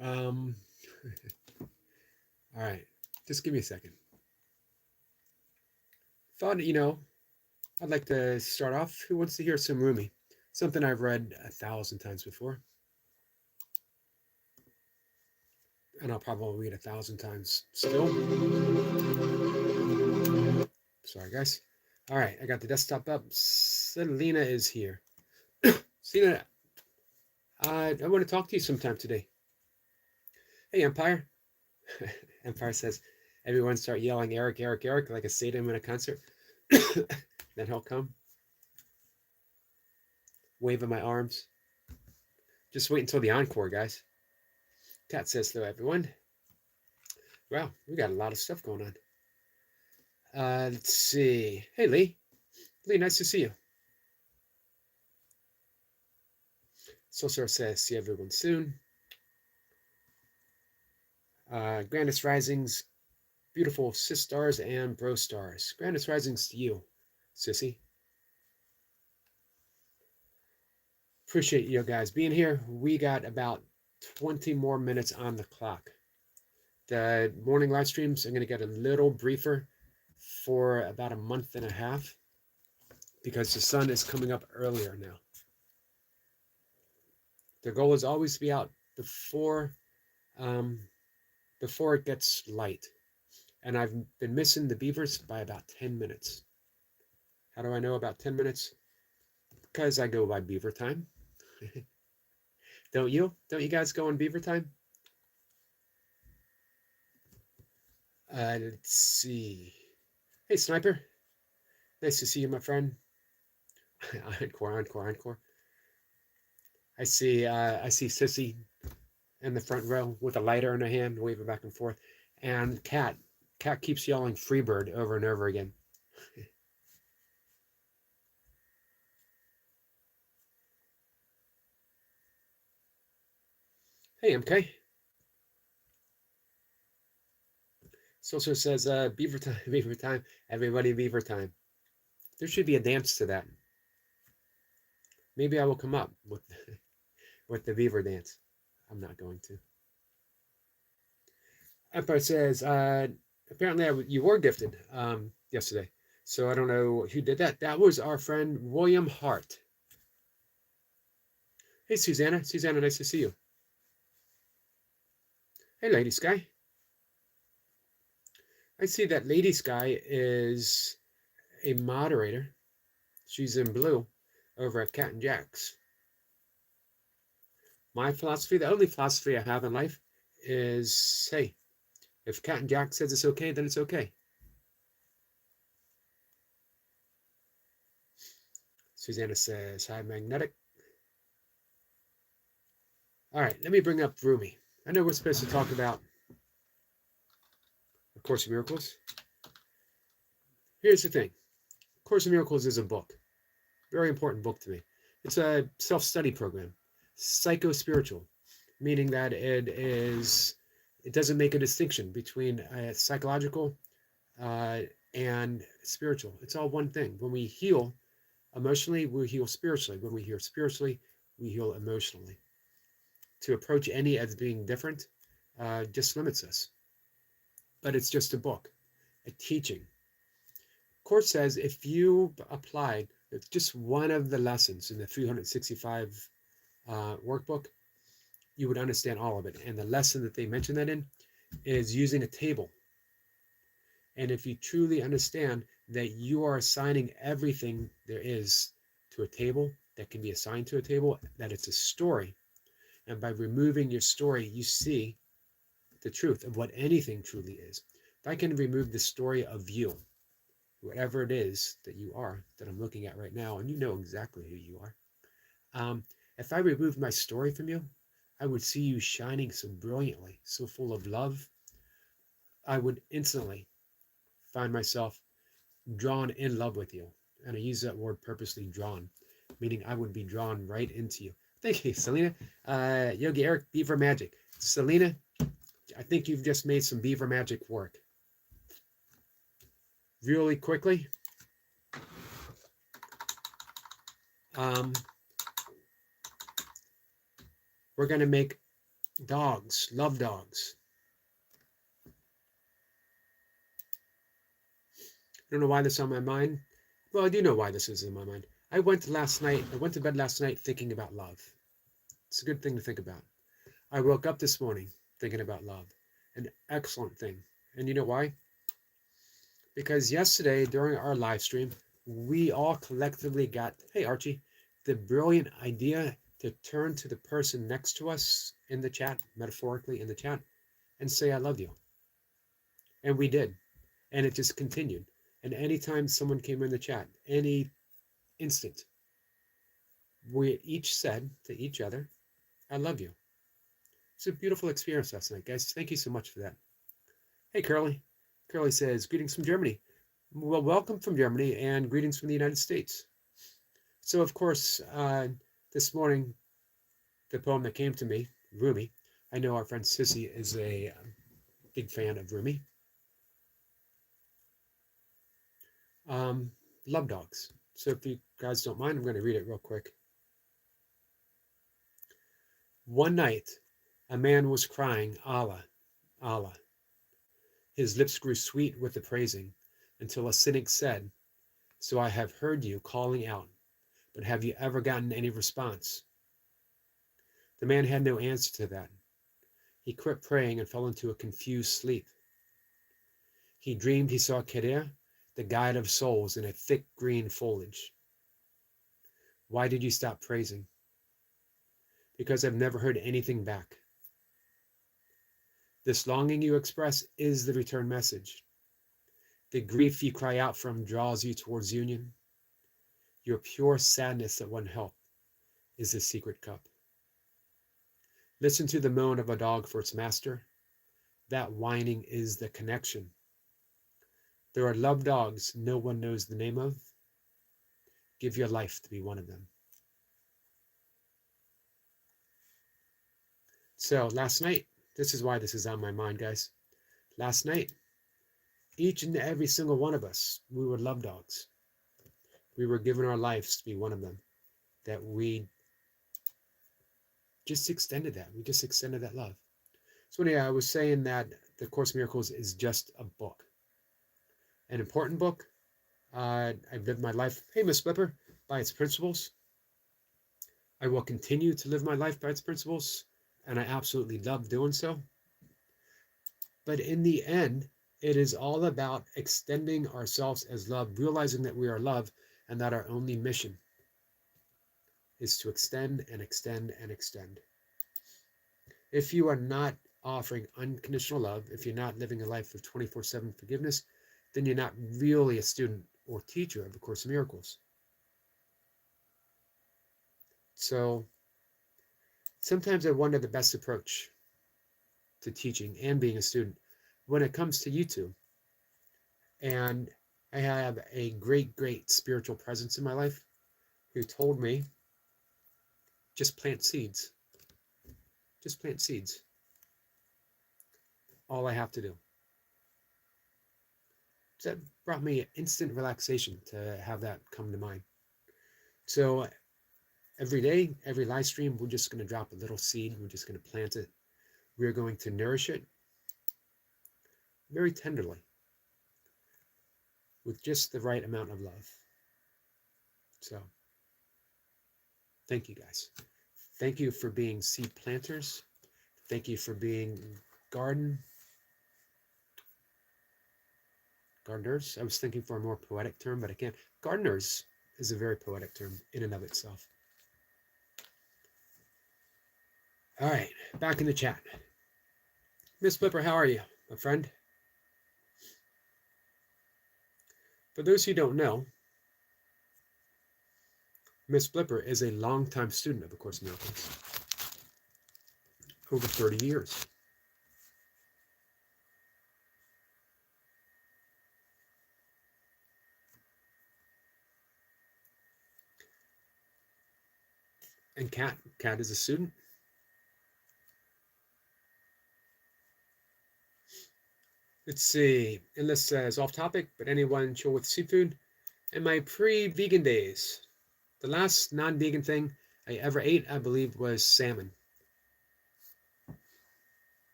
Um, all right, just give me a second. Thought, I'd like to start off. Who wants to hear some Rumi? Something I've read 1,000 times before, and I'll probably read 1,000 times still. Sorry, guys. All right, I got the desktop up. Selena is here. Selena, I want to talk to you sometime today. Hey, Empire. Empire says, everyone start yelling, Eric, Eric, Eric, like a stadium in a concert. Then he'll come, waving my arms. Just wait until the encore, guys. Cat says hello, everyone. Wow, we got a lot of stuff going on. Let's see. Hey, Lee. Lee, nice to see you. Sorcerer says, see everyone soon. Grandest Risings, beautiful sis stars and bro stars. Grandest Risings to you, sissy. Appreciate you guys being here. We got about 20 more minutes on the clock. The morning live streams are going to get a little briefer for about a month and a half because the sun is coming up earlier now. The goal is always to be out before it gets light. And I've been missing the beavers by about 10 minutes. How do I know about 10 minutes? Because I go by beaver time. Don't you? Don't you guys go on beaver time? Let's see. Hey, Sniper. Nice to see you, my friend. Encore, encore, encore. I see Sissy in the front row with a lighter in her hand, waving back and forth. And Cat keeps yelling Freebird over and over again. Hey, MK. Sosa says, beaver time, everybody beaver time. There should be a dance to that. Maybe I will come up with with the beaver dance. I'm not going to. Empire says, apparently you were gifted yesterday. So I don't know who did that. That was our friend William Hart. Hey, Susanna. Susanna, nice to see you. Hey, Lady Sky. I see that Lady Sky is a moderator. She's in blue over at Cat and Jack's. My philosophy, the only philosophy I have in life is, hey, if Cat and Jack says it's okay, then it's okay. Susanna says, hi, Magnetic. All right, let me bring up Rumi. I know we're supposed to talk about A Course in Miracles. Here's the thing. A Course in Miracles is a book. Very important book to me. It's a self-study program. Psycho-spiritual, meaning that it doesn't make a distinction between psychological and spiritual. It's all one thing. When we heal emotionally, we heal spiritually. When we heal spiritually, we heal emotionally. To approach any as being different just limits us. But it's just a book, a teaching. Course says if you applied just one of the lessons in the 365 workbook, you would understand all of it. And the lesson that they mention that in is using a table. And if you truly understand that you are assigning everything there is to a table that can be assigned to a table, that it's a story, and by removing your story, you see the truth of what anything truly is. If I can remove the story of you, whatever it is that you are, that I'm looking at right now, and you know exactly who you are. If I removed my story from you, I would see you shining so brilliantly, so full of love. I would instantly find myself drawn in love with you. And I use that word purposely, drawn, meaning I would be drawn right into you. Thank you, Selena. Yogi Eric, Beaver Magic. Selena, I think you've just made some Beaver Magic work. Really quickly, we're going to make Dogs, love dogs. I don't know why this is on my mind. Well, I do know why this is in my mind. I went to bed last night thinking about love. It's a good thing to think about. I woke up this morning thinking about love. An excellent thing. And you know why? Because yesterday during our live stream, we all collectively got, hey Archie, the brilliant idea to turn to the person next to us in the chat, metaphorically in the chat, and say, I love you. And we did. And it just continued. And anytime someone came in the chat, any instant, we each said to each other, I love you. It's a beautiful experience last night, guys. Thank you so much for that. Hey, Curly. Curly says, greetings from Germany. Well, welcome from Germany and greetings from the United States. So, of course, this morning, the poem that came to me, Rumi. I know our friend Sissy is a big fan of Rumi. Love dogs. So if you guys don't mind, I'm going to read it real quick. One night, a man was crying, Allah, Allah. His lips grew sweet with the praising, until a cynic said, so I have heard you calling out, but have you ever gotten any response? The man had no answer to that. He quit praying and fell into a confused sleep. He dreamed he saw Kedir, the guide of souls, in a thick green foliage. Why did you stop praising? Because I've never heard anything back. This longing you express is the return message. The grief you cry out from draws you towards union. Your pure sadness that won't help is the secret cup. Listen to the moan of a dog for its master. That whining is the connection. There are love dogs no one knows the name of. Give your life to be one of them. So last night, this is why this is on my mind, guys. Last night, each and every single one of us, we were love dogs. We were given our lives to be one of them. That we just extended that. We just extended that love. So anyway, I was saying that the Course in Miracles is just a book. An important book. I've lived my life, hey, Miss Flipper, by its principles. I will continue to live my life by its principles, and I absolutely love doing so. But in the end, it is all about extending ourselves as love, realizing that we are love, and that our only mission is to extend and extend and extend. If you are not offering unconditional love, if you're not living a life of 24/7 forgiveness, then you're not really a student or teacher of the Course in Miracles. So sometimes I wonder the best approach to teaching and being a student when it comes to YouTube. And I have a great, great spiritual presence in my life who told me, just plant seeds. Just plant seeds. All I have to do. So that brought me instant relaxation to have that come to mind. So every day, every live stream, we're just going to drop a little seed. We're just going to plant it. We're going to nourish it very tenderly with just the right amount of love. So thank you guys. Thank you for being seed planters. Thank you for being gardeners. I was thinking for a more poetic term, but I can't. Gardeners is a very poetic term in and of itself. All right, back in the chat. Miss Flipper, how are you, my friend? For those who don't know, Miss Flipper is a longtime student of A Course in Miracles. Over 30 years. And Kat is a student. Let's see, Endless says off topic, but anyone chill with seafood? In my pre-vegan days, the last non-vegan thing I ever ate, I believe, was salmon.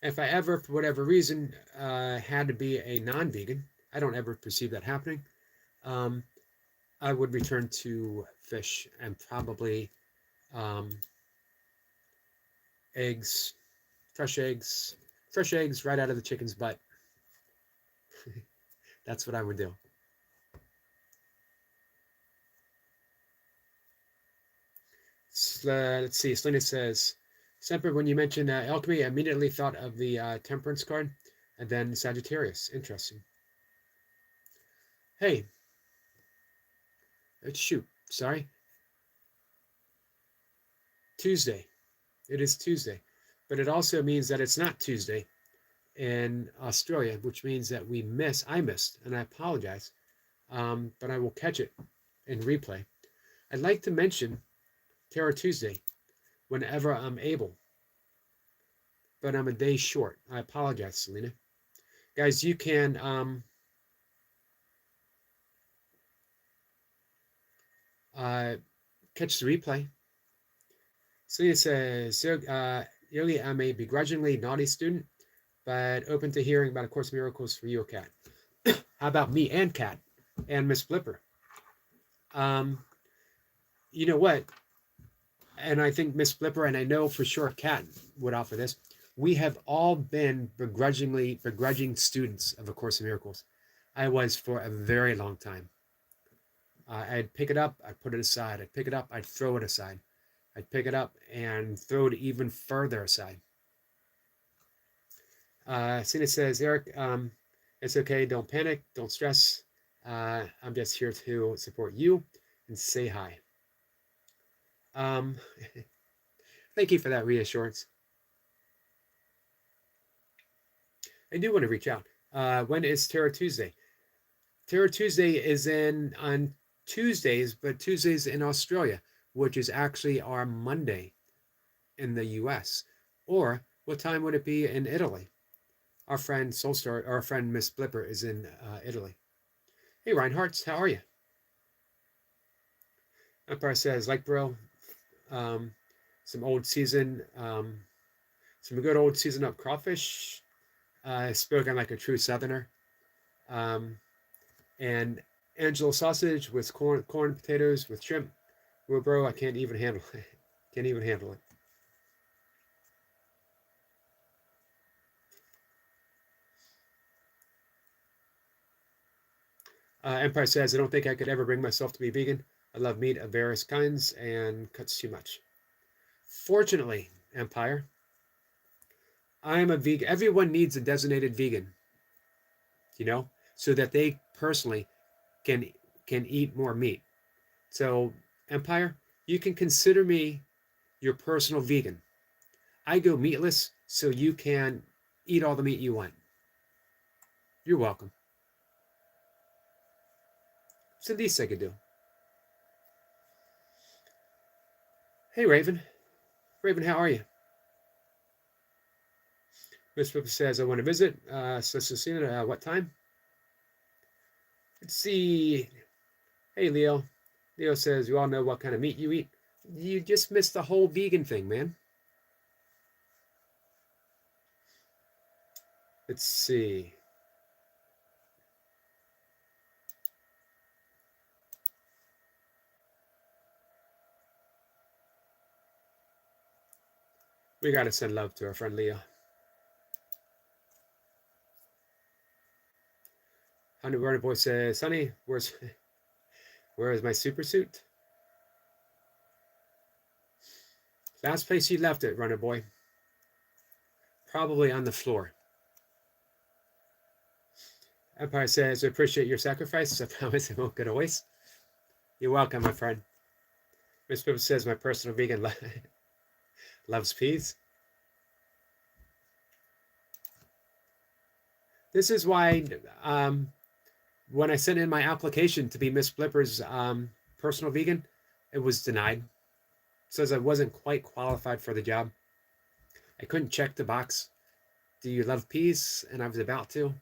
If I ever, for whatever reason, had to be a non-vegan, I don't ever perceive that happening. Um, I would return to fish and probably um, eggs, fresh eggs, fresh eggs right out of the chicken's butt. That's what I would do. Let's see. Selena says, Semper, when you mentioned alchemy, I immediately thought of the temperance card and then Sagittarius. Interesting. Hey, shoot. Sorry. Tuesday. It is Tuesday. But it also means that it's not Tuesday in Australia, which means that I missed, and I apologize, but I will catch it in replay. I'd like to mention Terror Tuesday whenever I'm able, but I'm a day short. I apologize, Selena. Guys, you can catch the replay. Selena says, Yogi, I'm a begrudgingly naughty student, but open to hearing about A Course in Miracles for you, Kat. How about me and Kat and Miss Flipper? You know what? And I think Miss Flipper, and I know for sure Kat would offer this. We have all been begrudging students of A Course in Miracles. I was for a very long time. I'd pick it up, I'd put it aside. I'd pick it up, I'd throw it aside. I'd pick it up and throw it even further aside. Cena says, Eric, it's okay. Don't panic. Don't stress. I'm just here to support you and say hi. Thank you for that reassurance. I do want to reach out. When is Terror Tuesday? Terror Tuesday is on Tuesdays, but Tuesdays in Australia, which is actually our Monday in the US. Or what time would it be in Italy? Our friend Soulstar, our friend Miss Blipper is in Italy. Hey Reinhardt, how are you? Empire says, like bro, some old season, some good old season up crawfish, spoken like a true Southerner. And Angelo sausage with corn potatoes with shrimp. Well, bro, I can't even handle it. Can't even handle it. Empire says, I don't think I could ever bring myself to be vegan. I love meat of various kinds and cuts too much. Fortunately, Empire, I am a vegan. Everyone needs a designated vegan, so that they personally can eat more meat. So, Empire, you can consider me your personal vegan. I go meatless so you can eat all the meat you want. You're welcome. It's the least I could do. Hey, Raven. Raven, how are you? Miss Pippa says, I want to visit. Cecilina, what time? Let's see. Hey, Leo. Leo says, you all know what kind of meat you eat. You just missed the whole vegan thing, man. Let's see. We got to send love to our friend Leo. Honey Runner Boy says, Sonny, where is my super suit? Last place you left it, Runner Boy. Probably on the floor. Empire says, I appreciate your sacrifice. I promise it won't go to waste. You're welcome, my friend. Miss Pippa says, my personal vegan loves peas. This is why when I sent in my application to be Miss Blipper's personal vegan, it was denied. It says I wasn't quite qualified for the job. I couldn't check the box. Do you love peas? And I was about to.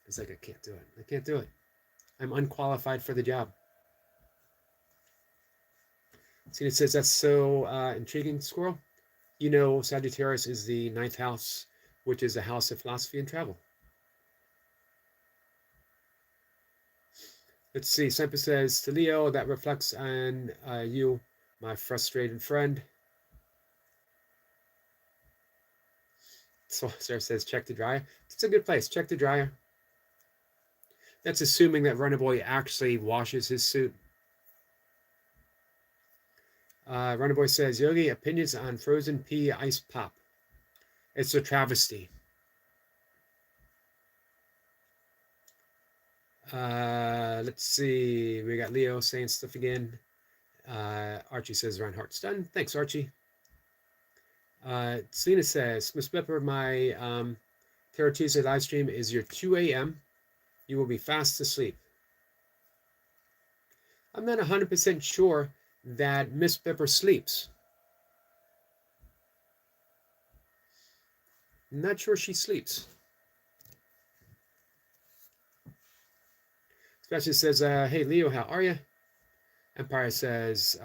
It's like, I can't do it. I can't do it. I'm unqualified for the job. See, it says that's so intriguing, Squirrel. You know, Sagittarius is the ninth house, which is a house of philosophy and travel. Let's see. Semper says to Leo, that reflects on you, my frustrated friend. So Sarah says, check the dryer. It's a good place. Check the dryer. That's assuming that Runner Boy actually washes his suit. Runner Boy says, Yogi, opinions on frozen pea ice pop. It's a travesty. Let's see. We got Leo saying stuff again. Archie says, Reinhardt's done. Thanks, Archie. Selena says, Miss Pepper, my Terror Tuesday live stream is your 2 a.m. You will be fast asleep. I'm not 100% sure that Miss Pepper sleeps. I'm not sure she sleeps. Sebastian says, hey, Leo, how are you? Empire says,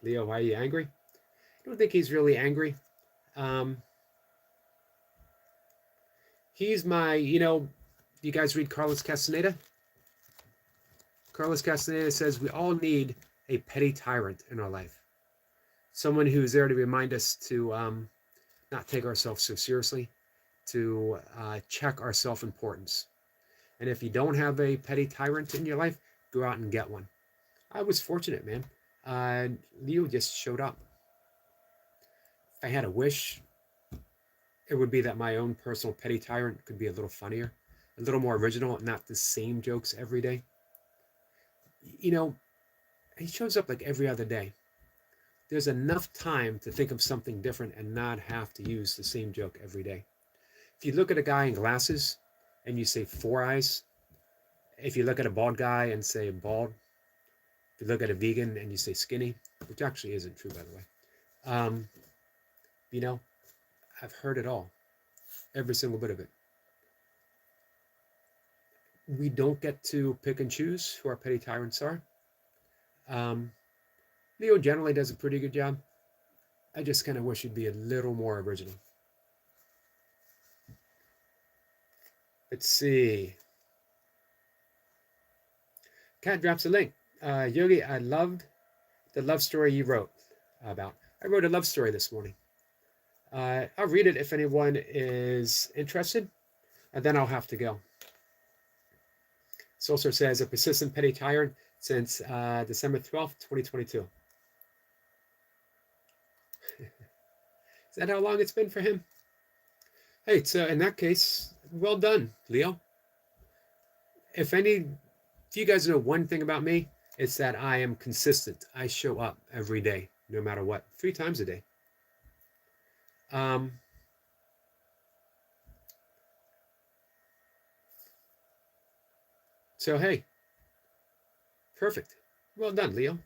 Leo, why are you angry? I don't think he's really angry. He's my, you guys read Carlos Castaneda? Carlos Castaneda says we all need a petty tyrant in our life. Someone who's there to remind us to not take ourselves so seriously, to check our self-importance. And if you don't have a petty tyrant in your life, go out and get one. I was fortunate, man. Leo just showed up. If I had a wish, it would be that my own personal petty tyrant could be a little funnier, a little more original, not the same jokes every day. He shows up like every other day. There's enough time to think of something different and not have to use the same joke every day. If you look at a guy in glasses and you say 4 eyes, if you look at a bald guy and say bald, if you look at a vegan and you say skinny, which actually isn't true, by the way, I've heard it all, every single bit of it. We don't get to pick and choose who our petty tyrants are. Leo generally does a pretty good job. I just kind of wish he'd be a little more original. Let's see. Cat drops a link. Yogi, I loved the love story you wrote about. I wrote a love story this morning. I'll read it if anyone is interested, and then I'll have to go. Solcer says, a persistent petty tyrant since December 12th, 2022. Is that how long it's been for him? Hey, so in that case, well done, Leo. If you guys know one thing about me, it's that I am consistent. I show up every day, no matter what, 3 times a day. So, hey, perfect. Well done, Leo.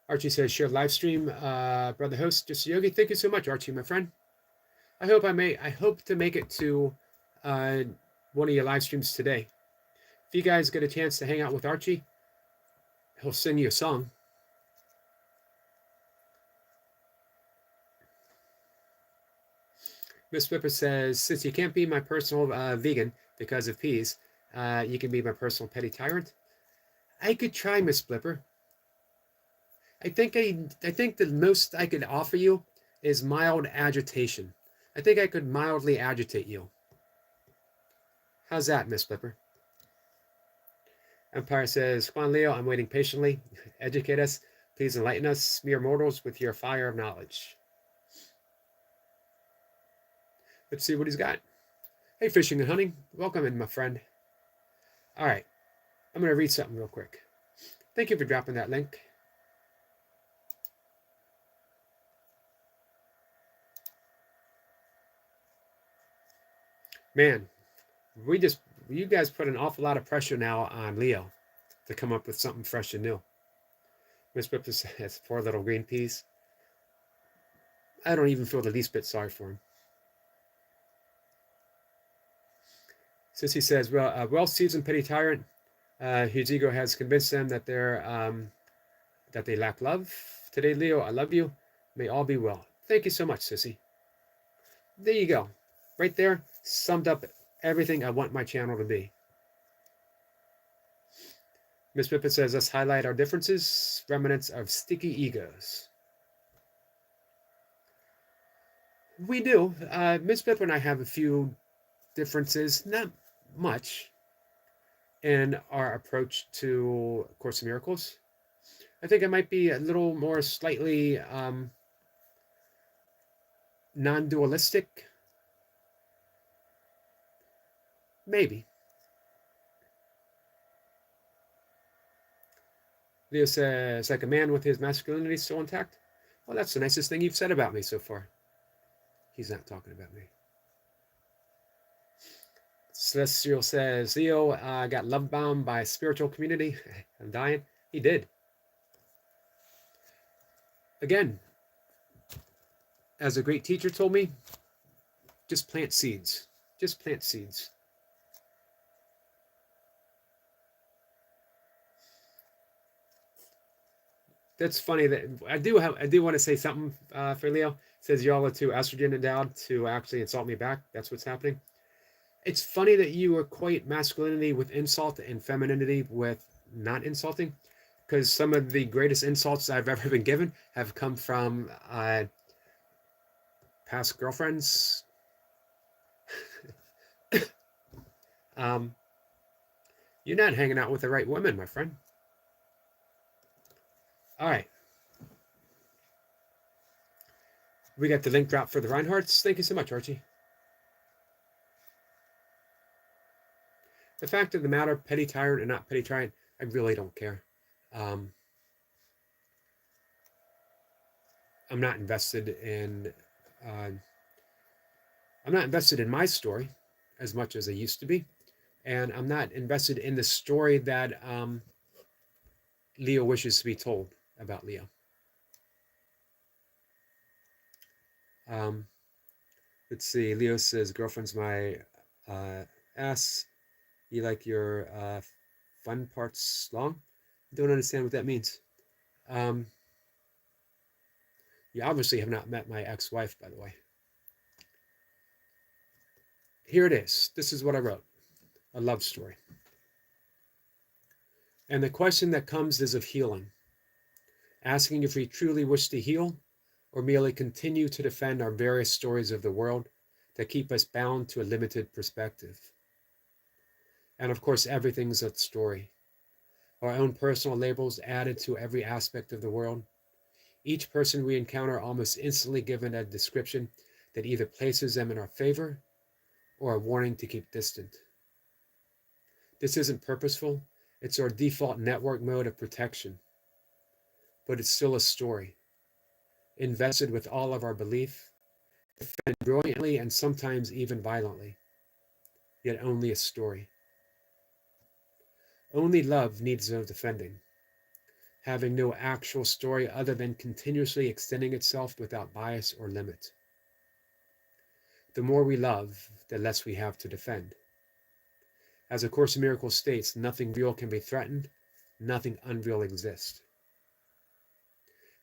Archie says, share live stream, brother host, just Yogi. Thank you so much, Archie, my friend. I hope to make it to one of your live streams today. If you guys get a chance to hang out with Archie, he'll sing you a song. Miss Whipper says, since you can't be my personal vegan because of peas, you can be my personal petty tyrant. I could try, Miss Flipper. I think the most I could offer you is mild agitation. I think I could mildly agitate you. How's that, Miss Flipper? Empire says, Juan Leo, I'm waiting patiently. Educate us. Please enlighten us, mere mortals, with your fire of knowledge. Let's see what he's got. Hey, fishing and hunting. Welcome in, my friend. All right. I'm going to read something real quick. Thank you for dropping that link. Man, you guys put an awful lot of pressure now on Leo to come up with something fresh and new. Miss Pippa says, poor little green peas. I don't even feel the least bit sorry for him. Sissy says, well, a well-seasoned petty tyrant whose ego has convinced them that they lack love. Today, Leo, I love you. May all be well. Thank you so much, Sissy. There you go. Right there, summed up everything I want my channel to be. Miss Pippin says, let's highlight our differences, remnants of sticky egos. We do. Miss Pippin and I have a few differences, not much, in our approach to Course in Miracles. I think it might be a little more slightly non-dualistic. Maybe. Leo says, like a man with his masculinity still intact. Well, that's the nicest thing you've said about me so far. He's not talking about me. Celestial says, Leo got love bombed by a spiritual community. I'm dying. He did. Again, as a great teacher told me, just plant seeds. Just plant seeds. That's funny that I do want to say something for Leo. It says y'all are too estrogen endowed to actually insult me back. That's what's happening. It's funny that you equate masculinity with insult and femininity with not insulting, because some of the greatest insults I've ever been given have come from past girlfriends. You're not hanging out with the right women, my friend. All right. We got the link drop for the Reinhardts. Thank you so much, Archie. The fact of the matter, petty tyrant or not petty tyrant, I really don't care. I'm not invested in my story as much as I used to be, and I'm not invested in the story that Leo wishes to be told about Leo. Let's see. Leo says, "Girlfriend's my ass. You like your fun parts long?" Don't understand what that means. You obviously have not met my ex-wife, by the way. Here it is. This is what I wrote. A love story. And the question that comes is of healing. Asking if we truly wish to heal or merely continue to defend our various stories of the world that keep us bound to a limited perspective. And of course, everything's a story. Our own personal labels added to every aspect of the world. Each person we encounter almost instantly given a description that either places them in our favor or a warning to keep distant. This isn't purposeful. It's our default network mode of protection. But it's still a story, invested with all of our belief, defended brilliantly and sometimes even violently, yet only a story. Only love needs no defending, having no actual story other than continuously extending itself without bias or limit. The more we love, the less we have to defend. As A Course in Miracles states, nothing real can be threatened, nothing unreal exists.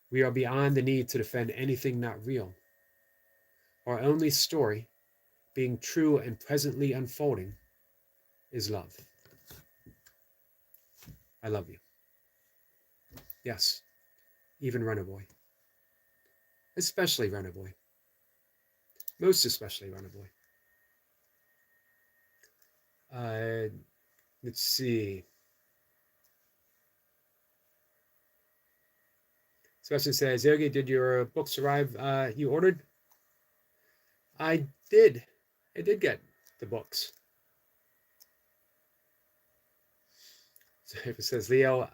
We are beyond the need to defend anything not real. Our only story, being true and presently unfolding, is love. I love you. Yes, even Runaway. Especially Runaway. Most especially Runaway. Let's see. Sebastian says, Yogi, did your books arrive you ordered? I did. I did get the books. So if it says, Leo,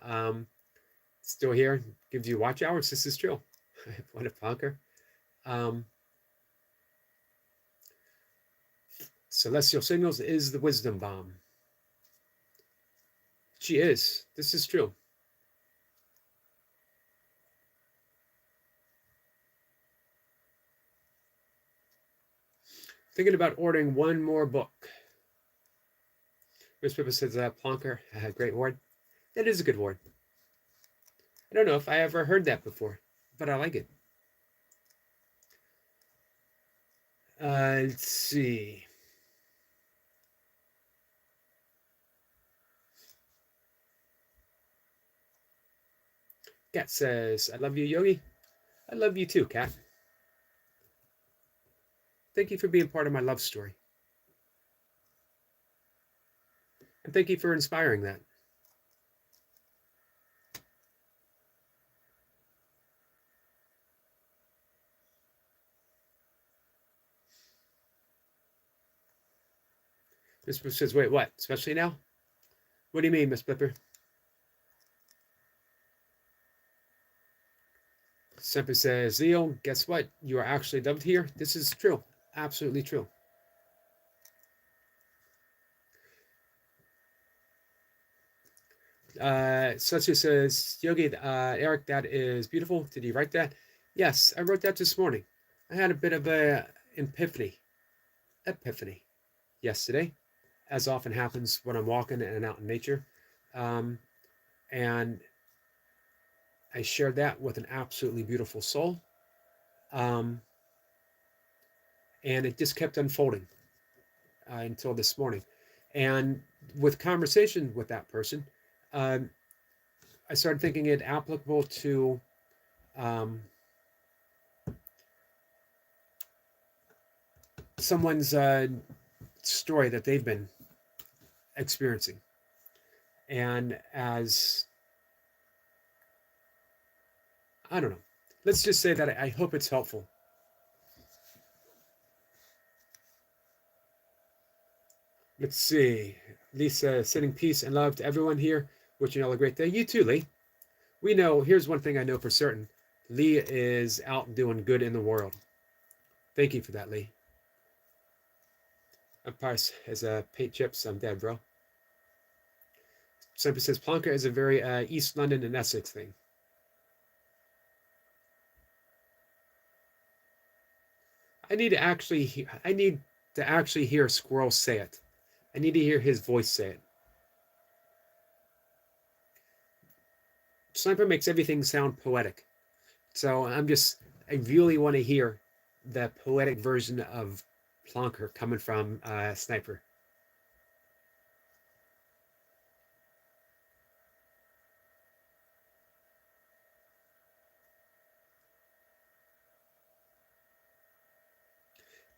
still here, gives you watch hours, this is true. What a punker. Celestial Signals is the wisdom bomb. She is. This is true. Thinking about ordering one more book. Miss Pippa says, Plonker, great word. That is a good word. I don't know if I ever heard that before, but I like it. Let's see. Kat says, I love you, Yogi. I love you too, Kat. Thank you for being part of my love story. And thank you for inspiring that. Miss Blipper says, wait, what? Especially now? What do you mean, Miss Blipper? Semper says, Leo, guess what? You are actually loved here. This is true. Absolutely true. Satsu says, Yogi, Eric, that is beautiful. Did you write that? Yes, I wrote that this morning. I had a bit of a epiphany yesterday, as often happens when I'm walking in and out in nature. And I shared that with an absolutely beautiful soul. And it just kept unfolding until this morning. And with conversation with that person, I started thinking it applicable to someone's story that they've been experiencing. And as, I don't know, let's just say that I hope it's helpful. Let's see. Lisa, sending peace and love to everyone here. Wishing you all a great day. You too, Lee. We know, here's one thing I know for certain. Lee is out doing good in the world. Thank you for that, Lee. Empire has paint chips. I'm dead, bro. Somebody says Plonker is a very East London and Essex thing. I need to actually hear Squirrel say it. I need to hear his voice say it. Sniper makes everything sound poetic. So I really want to hear the poetic version of Plonker coming from Sniper.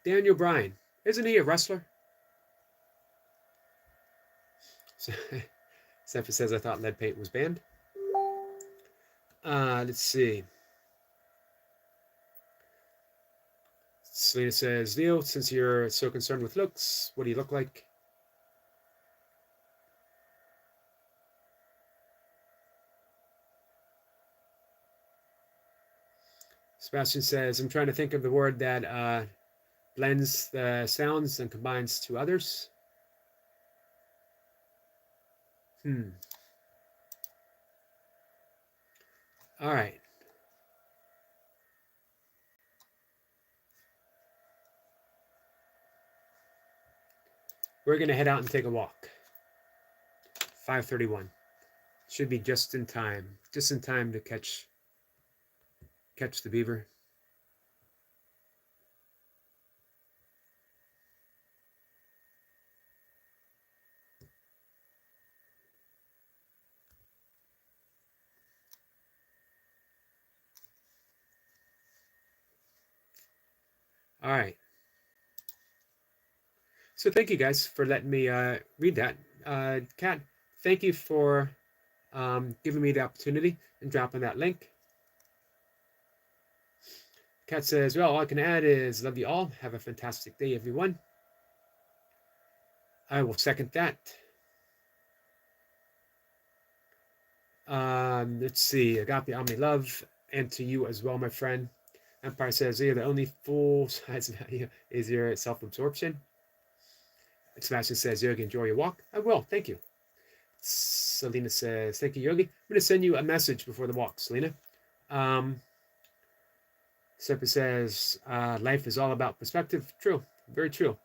Daniel Bryan, isn't he a wrestler? Sniper says, I thought lead paint was banned. Let's see. Selena says, Leo, since you're so concerned with looks, what do you look like? Sebastian says, I'm trying to think of the word that blends the sounds and combines two others. All right. We're going to head out and take a walk. 5:31. Should be just in time. Just in time to catch the beaver. All right. So thank you guys for letting me read that. Kat, thank you for giving me the opportunity and dropping that link. Kat says, well, all I can add is love you all. Have a fantastic day, everyone. I will second that. Let's see. Agape Omni Love, and to you as well, my friend. Empire says, the only full size value is your self-absorption. Sebastian says, Yogi, enjoy your walk. I will. Thank you. Selena says, thank you, Yogi. I'm going to send you a message before the walk, Selena. Sepa says, life is all about perspective. True. Very true.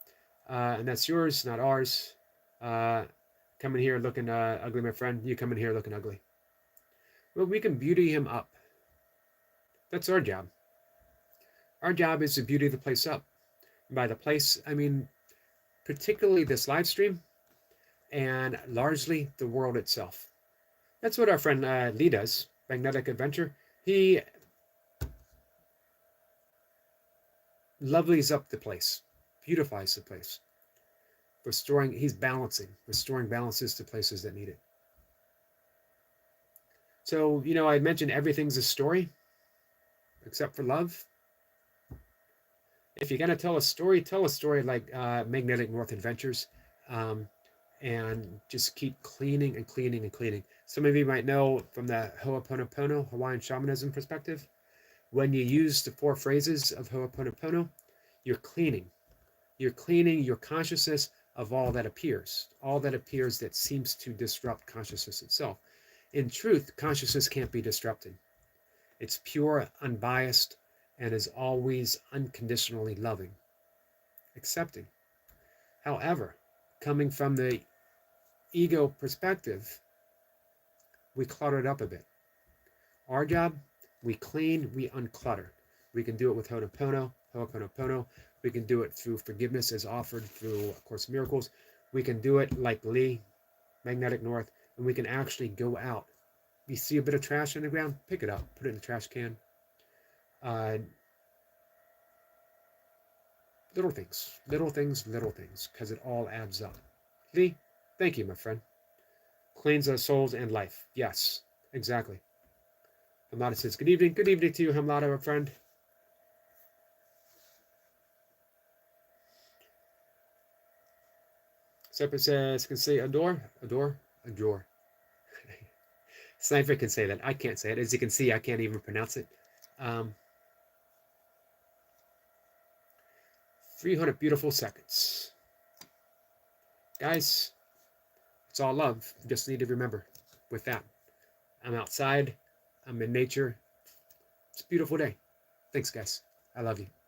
And that's yours, not ours. Coming here looking ugly, my friend. You come in here looking ugly. Well, we can beauty him up. That's our job. Our job is to beauty the place up. by the place. I mean, particularly this live stream and largely the world itself. That's what our friend Lee does, Magnetic Adventure. He lovelies up the place, beautifies the place, he's restoring balances to places that need it. So, I mentioned everything's a story except for love. If you're going to tell a story like Magnetic North Adventures, um, and just keep cleaning and cleaning and cleaning. Some of you might know from the Ho'oponopono, Hawaiian shamanism perspective, when you use the 4 phrases of Ho'oponopono, you're cleaning. You're cleaning your consciousness of all that appears that seems to disrupt consciousness itself. In truth, consciousness can't be disrupted. It's pure, unbiased, and is always unconditionally loving, accepting. However, coming from the ego perspective, we clutter it up a bit. Our job, we clean, we unclutter. We can do it with Ho'oponopono. We can do it through forgiveness as offered through A Course in Miracles. We can do it like Lee, Magnetic North, and we can actually go out. You see a bit of trash on the ground, pick it up, put it in the trash can. Little things, because it all adds up. Lee, thank you, my friend. Cleans our souls and life. Yes, exactly. Hamada says, good evening. Good evening to you, Hamada, my friend. Separate says, can say adore. Sniper can say that. I can't say it. As you can see, I can't even pronounce it. 300 beautiful seconds. Guys, it's all love. You just need to remember with that. I'm outside. I'm in nature. It's a beautiful day. Thanks, guys. I love you.